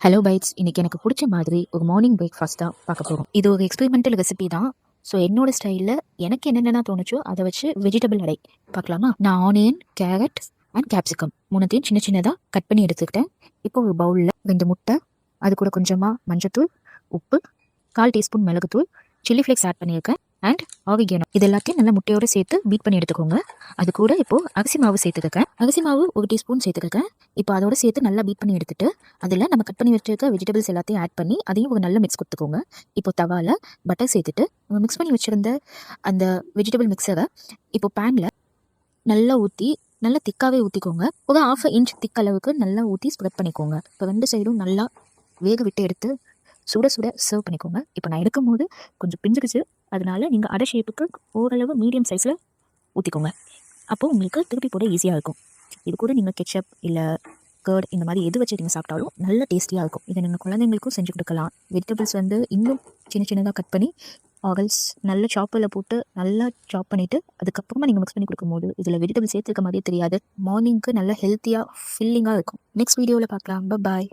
Hello bytes, இன்னைக்கு எனக்கு பிடிச்ச மாதிரி ஒரு மார்னிங் பிரேக்ஃபாஸ்ட்டாக பார்க்க போகிறோம். இது ஒரு எக்ஸ்பெரிமெண்டல் ரெசிபி தான். ஸோ என்னோட ஸ்டைலில் எனக்கு என்னென்ன தோணுச்சோ அதை வச்சு வெஜிடபிள் அடை பார்க்கலாமா? நான் ஆனியன், கேரட் அண்ட் கேப்சிகம் மூணுத்தையும் சின்ன சின்னதாக கட் பண்ணி எடுத்துக்கிட்டேன். இப்போ ஒரு பவுலில் 2 முட்டை, அது கூட கொஞ்சமாக மஞ்சத்தூள், உப்பு, 1/4 டீஸ்பூன் மிளகுத்தூள், சில்லி ஃப்ளேக்ஸ் ஆட் பண்ணியிருக்கேன் அண்ட் ஆரிகேனோ. இது எல்லாத்தையும் நல்லா முட்டையோடு சேர்த்து பீட் பண்ணி எடுத்துக்கோங்க. அது கூட இப்போது அரிசி மாவு சேர்த்துருக்கேன். அரிசி மாவு 1 டீஸ்பூன் சேர்த்துருக்கேன். இப்போ அதோட சேர்த்து நல்லா பீட் பண்ணி எடுத்துட்டு அதில் நம்ம கட் பண்ணி வச்சிருக்க வெஜிடபிள்ஸ் எல்லாத்தையும் ஆட் பண்ணி அதையும் ஒரு நல்ல மிக்ஸ் கொடுத்துக்கோங்க. இப்போ தவாவில் பட்டர் சேர்த்துட்டு மிக்ஸ் பண்ணி வச்சுருந்த அந்த வெஜிடபிள் மிக்சரை இப்போ பேனில் நல்லா ஊற்றி நல்லா திக்காகவே ஊற்றிக்கோங்க. ஒரு 1/2 இன்ச் திக் அளவுக்கு நல்லா ஊற்றி ஸ்ப்ரெட் பண்ணிக்கோங்க. இப்போ 2 சைடும் நல்லா வேக விட்டு எடுத்து சுட சுட சர்வ் பண்ணிக்கோங்க. இப்போ நான் எடுக்கும் போது கொஞ்சம் பிஞ்சுக்குச்சு, அதனால நீங்கள் அடை ஷேப்புக்கு ஓரளவு மீடியம் சைஸில் ஊற்றிக்கோங்க. அப்போது உங்களுக்கு திருப்பி போட ஈஸியாக இருக்கும். இது கூட நீங்கள் கெச்சப் இல்லை கர்ட் இந்த மாதிரி எது வச்சு நீங்கள் சாப்பிட்டாலும் நல்ல டேஸ்டியாக இருக்கும். இதை நீங்கள் குழந்தைங்களுக்கும் செஞ்சு கொடுக்கலாம். வெஜிடபிள்ஸ் இன்னும் சின்ன சின்னதாக கட் பண்ணி ஆகல்ஸ் நல்ல சாப்பரில் போட்டு நல்லா சாப் பண்ணிவிட்டு அதுக்கப்புறமா நீங்கள் மிக்ஸ் பண்ணி கொடுக்கும்போது இதில் வெஜிடபிள் சேர்த்துருக்க மாதிரியே தெரியாது. மார்னிங்க்கு நல்ல ஹெல்த்தியாக ஃபில்லிங்காக இருக்கும். நெக்ஸ்ட் வீடியோவில் பார்க்கலாம். பாய்.